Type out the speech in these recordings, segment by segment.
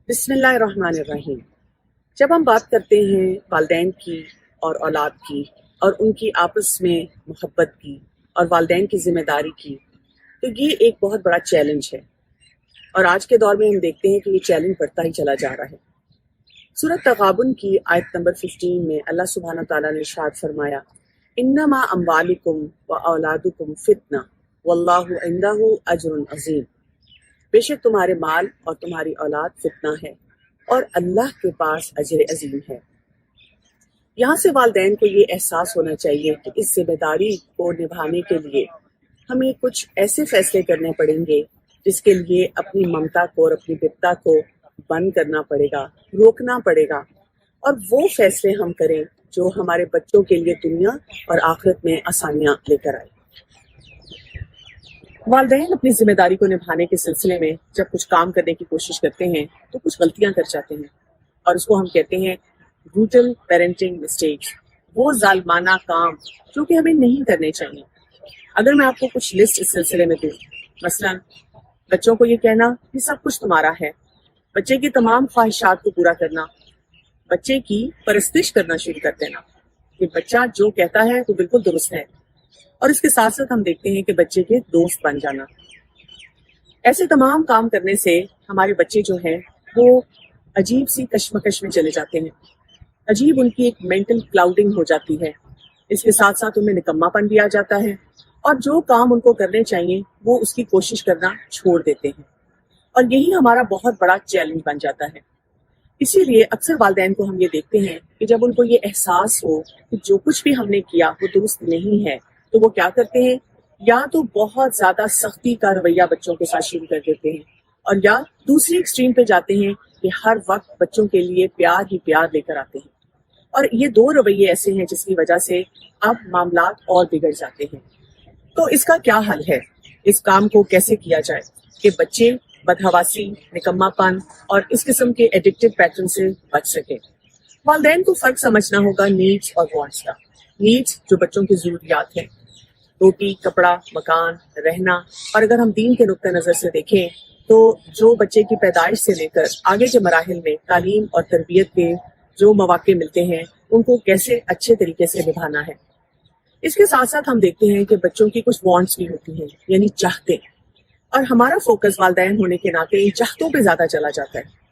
बिस्मिल्लाहिर्रहमानिर्रहीम। जब हम बात करते हैं वालिदैन की और औलाद की और उनकी आपस में मोहब्बत की और वालिदैन की ज़िम्मेदारी की, तो ये एक बहुत बड़ा चैलेंज है और आज के दौर में हम देखते हैं कि ये चैलेंज बढ़ता ही चला जा रहा है। सूरत तगाबुन की आयत नंबर 15 में अल्लाह सुब्हानहू व तआला ने इरशाद फरमाया, इन्नमा अम्वालुकुम व औलादुकुम फितना वल्लाहु इंदहु अजरुन अज़ीम। बेशक तुम्हारे माल और तुम्हारी औलाद फितना है और अल्लाह के पास अजर अजीम है। यहाँ से वालिदैन को ये एहसास होना चाहिए कि इस जिम्मेदारी को निभाने के लिए हमें कुछ ऐसे फैसले करने पड़ेंगे जिसके लिए अपनी ममता को और अपनी विपदा को बंद करना पड़ेगा, रोकना पड़ेगा, और वो फैसले हम करें जो हमारे बच्चों के लिए दुनिया और आखिरत में आसानियाँ लेकर आए। वालिदैन अपनी जिम्मेदारी को निभाने के सिलसिले में जब कुछ काम करने की कोशिश करते हैं तो कुछ गलतियां कर जाते हैं और उसको हम कहते हैं ब्रूटल पेरेंटिंग मिस्टेक्स, वो जालिमाना काम जो कि हमें नहीं करने चाहिए। अगर मैं आपको कुछ लिस्ट इस सिलसिले में दूं, मसलन बच्चों को ये कहना कि सब कुछ तुम्हारा है, बच्चे की तमाम ख्वाहिशात को पूरा करना, बच्चे की परस्तिश करना शुरू कर देना कि बच्चा जो कहता है वो बिल्कुल दुरुस्त है, और इसके साथ साथ हम देखते हैं कि बच्चे के दोस्त बन जाना। ऐसे तमाम काम करने से हमारे बच्चे जो हैं वो अजीब सी कश्मकश में चले जाते हैं, अजीब उनकी एक मेंटल क्लाउडिंग हो जाती है। इसके साथ साथ उनमें निकम्मापन भी आ जाता है और जो काम उनको करने चाहिए वो उसकी कोशिश करना छोड़ देते हैं, और यही हमारा बहुत बड़ा चैलेंज बन जाता है। इसीलिए अक्सर वालिदैन को हम ये देखते हैं कि जब उनको ये एहसास हो कि जो कुछ भी हमने किया वो दुरुस्त नहीं है, तो वो क्या करते हैं, या तो बहुत ज्यादा सख्ती का रवैया बच्चों के साथ शुरू कर देते हैं, और या दूसरी एक्सट्रीम पे जाते हैं कि हर वक्त बच्चों के लिए प्यार ही प्यार लेकर आते हैं। और ये दो रवैये ऐसे हैं जिसकी वजह से अब मामलात और बिगड़ जाते हैं। तो इसका क्या हल है, इस काम को कैसे किया जाए कि बच्चे बदहवासी, निकम्मापन और इस किस्म के एडिक्टिव पैटर्न से बच सके। वालिदैन को फर्क समझना होगा नीड्स और वांट्स का। नीड्स जो बच्चों की जरूरियात हैं, रोटी, कपड़ा, मकान, रहना, और अगर हम दीन के नुक्ते नजर से देखें तो जो बच्चे की पैदाइश से लेकर आगे के मराहिल में तालीम और तरबियत के जो मौके मिलते हैं उनको कैसे अच्छे तरीके से निभाना है। इसके साथ साथ हम देखते हैं कि बच्चों की कुछ वांट्स भी होती हैं, यानी चाहते, और हमारा फोकस वालिदैन होने के नाते इन चाहतों पे ज्यादा चला जाता है।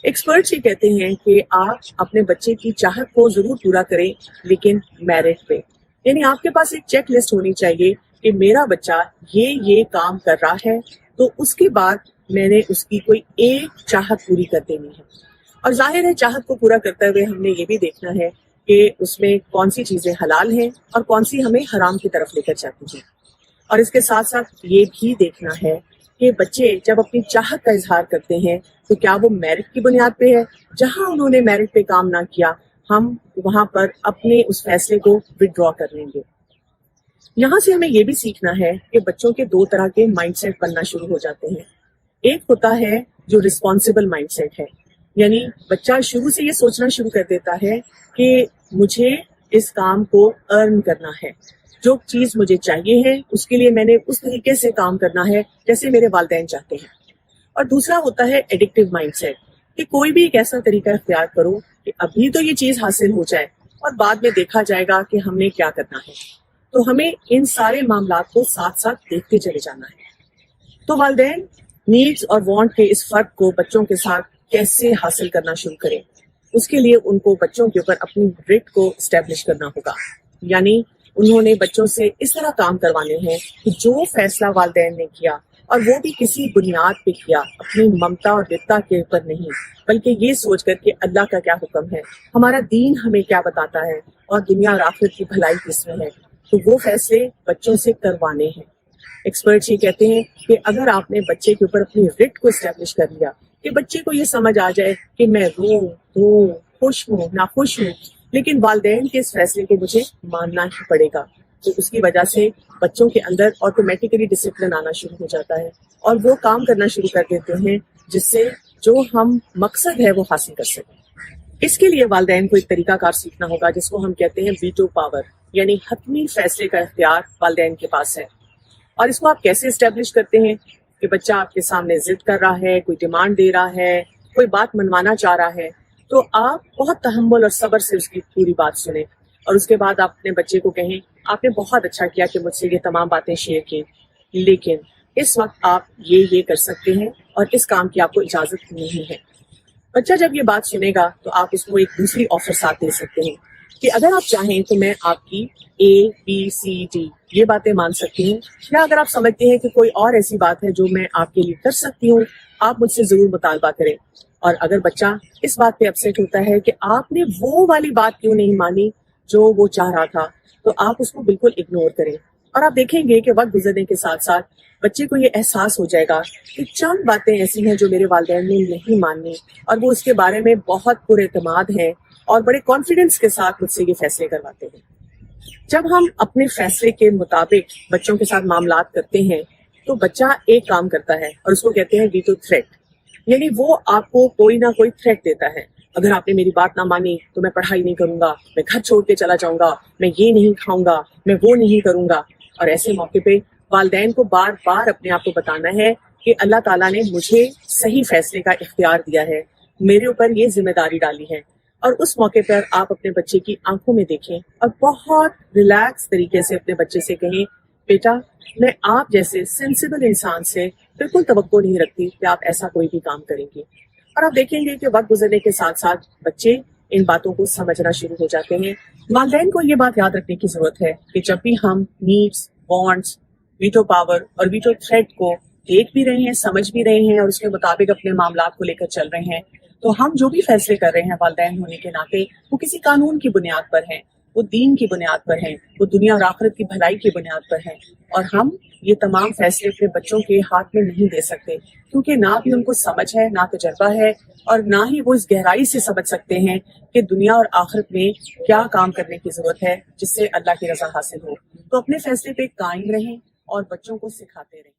एक्सपर्ट्स ये कहते हैं कि आप अपने बच्चे की चाहत को जरूर पूरा करें, लेकिन मेरिट पे, यानी आपके पास एक चेक लिस्ट होनी चाहिए कि मेरा बच्चा ये काम कर रहा है तो उसके बाद मैंने उसकी कोई एक चाहत पूरी कर देनी है। और जाहिर है चाहत को पूरा करते हुए हमने ये भी देखना है कि उसमें कौन सी चीजें हलाल हैं और कौन सी हमें हराम की तरफ लेकर जाती हैं। और इसके साथ साथ ये भी देखना है कि बच्चे जब अपनी चाहत का इजहार करते हैं तो क्या वो मेरिट की बुनियाद पे है, जहां उन्होंने मेरिट पे काम ना किया हम वहां पर अपने उस फैसले को विड्रॉ कर लेंगे। यहाँ से हमें ये भी सीखना है कि बच्चों के दो तरह के माइंडसेट बनना शुरू हो जाते हैं। एक होता है जो रिस्पॉन्सिबल माइंडसेट है, यानी बच्चा शुरू से ये सोचना शुरू कर देता है कि मुझे इस काम को अर्न करना है, जो चीज मुझे चाहिए है उसके लिए मैंने उस तरीके से काम करना है जैसे मेरे वालिदैन चाहते हैं। और दूसरा होता है एडिक्टिव माइंडसेट, कि कोई भी एक ऐसा तरीका इख्तियार करो कि अभी तो ये चीज हासिल हो जाए और बाद में देखा जाएगा कि हमने क्या करना है। तो हमें इन सारे मामलात को साथ साथ देखते चले जाना है। तो वालिदैन नीड्स और वांट के इस फर्क को बच्चों के साथ कैसे हासिल करना शुरू करें, उसके लिए उनको बच्चों के ऊपर अपनी रिट को स्टैब्लिश करना होगा, यानी उन्होंने बच्चों से इस तरह काम करवाने हैं कि जो फैसला वालिदैन ने किया, और वो भी किसी बुनियाद पे किया, अपनी ममता और वित्ता के ऊपर नहीं, बल्कि ये सोचकर कि अल्लाह का क्या हुक्म है, हमारा दीन हमें क्या बताता है और दुनिया और आखिरत की भलाई किसमें है, तो वो फैसले बच्चों से करवाने हैं। एक्सपर्ट्स ये कहते हैं कि अगर आपने बच्चे के ऊपर अपनी रिट को एस्टेब्लिश कर लिया कि बच्चे को ये समझ आ जाए कि मैं रो, खुश हूँ, नाखुश हूँ, लेकिन वालिदैन के इस फैसले को मुझे मानना ही पड़ेगा, तो उसकी वजह से बच्चों के अंदर ऑटोमेटिकली डिसिप्लिन आना शुरू हो जाता है और वो काम करना शुरू कर देते हैं जिससे जो हम मकसद है वो हासिल कर सकें। इसके लिए वालिदैन को एक तरीकाकार सीखना होगा जिसको हम कहते हैं वीटो पावर, यानी हतमी फैसले का इख्तियार वालिदैन के पास है। और इसको आप कैसे एस्टेब्लिश करते हैं कि बच्चा आपके सामने जिद कर रहा है, कोई डिमांड दे रहा है کوئی بات मनवाना चाह रहा है तो आप बहुत तहम्मुल और सब्र से उसकी पूरी बात सुने और उसके बाद आप अपने बच्चे को कहें आपने बहुत अच्छा किया कि मुझसे ये तमाम बातें शेयर की, लेकिन इस वक्त आप ये कर सकते हैं और इस काम की आपको इजाजत नहीं है। बच्चा जब ये बात सुनेगा तो आप उसको एक दूसरी ऑफर साथ दे सकते हैं कि अगर आप चाहें तो मैं आपकी ABCD ये बातें मान सकती हूँ, या अगर आप समझते हैं कि कोई और ऐसी बात है जो मैं आपके लिए कर सकती हूँ, आप मुझसे जरूर मुतालबा करें। और अगर बच्चा इस बात पे अपसेट होता है कि आपने वो वाली बात क्यों नहीं मानी जो वो चाह रहा था, तो आप उसको बिल्कुल इग्नोर करें। और आप देखेंगे कि वक्त गुजरने के साथ साथ बच्चे को ये एहसास हो जाएगा कि चंद बातें ऐसी हैं जो मेरे वालिदैन ने नहीं मानी और वो उसके बारे में बहुत पुरएतमाद हैं और बड़े कॉन्फिडेंस के साथ मुझसे ये फैसले करवाते हैं। जब हम अपने फैसले के मुताबिक बच्चों के साथ मामलात करते हैं तो बच्चा एक काम करता है और उसको कहते हैं वीटो थ्रेट, यानी वो आपको कोई ना कोई थ्रेट देता है। अगर आपने मेरी बात ना मानी तो मैं पढ़ाई नहीं करूंगा, मैं घर छोड़ के चला जाऊंगा, मैं ये नहीं खाऊंगा, मैं वो नहीं करूंगा। और ऐसे मौके पे वालिदैन को बार बार अपने आप को बताना है कि अल्लाह ताला ने मुझे सही फैसले का इख्तियार दिया है, मेरे ऊपर ये जिम्मेदारी डाली है। और उस मौके पर आप अपने बच्चे की आंखों में देखें और बहुत रिलैक्स तरीके से अपने बच्चे से कहें, बेटा मैं आप जैसे सेंसिबल इंसान से बिल्कुल तवक्को नहीं रखती कि आप ऐसा कोई भी काम करेंगे। और आप देखेंगे कि वक्त गुजरने के साथ साथ बच्चे इन बातों को समझना शुरू हो जाते हैं। वालिदैन को ये बात याद रखने की जरूरत है कि जब भी हम नीड्स, वांट्स, वीटो पावर और वीटो थ्रेट को देख भी रहे हैं, समझ भी रहे हैं और उसके मुताबिक अपने मामलात को लेकर चल रहे हैं, तो हम जो भी फैसले कर रहे हैं वालिदैन होने के नाते वो किसी कानून की बुनियाद पर हैं, वो दीन की बुनियाद पर हैं, वो दुनिया और आखिरत की भलाई की बुनियाद पर हैं। और हम ये तमाम फैसले अपने बच्चों के हाथ में नहीं दे सकते क्योंकि ना भी उनको समझ है, ना तजर्बा है और ना ही वो इस गहराई से समझ सकते हैं कि दुनिया और आखिरत में क्या काम करने की जरूरत है जिससे अल्लाह की रजा हासिल हो। तो अपने फैसले पे कायम रहें और बच्चों को सिखाते रहें।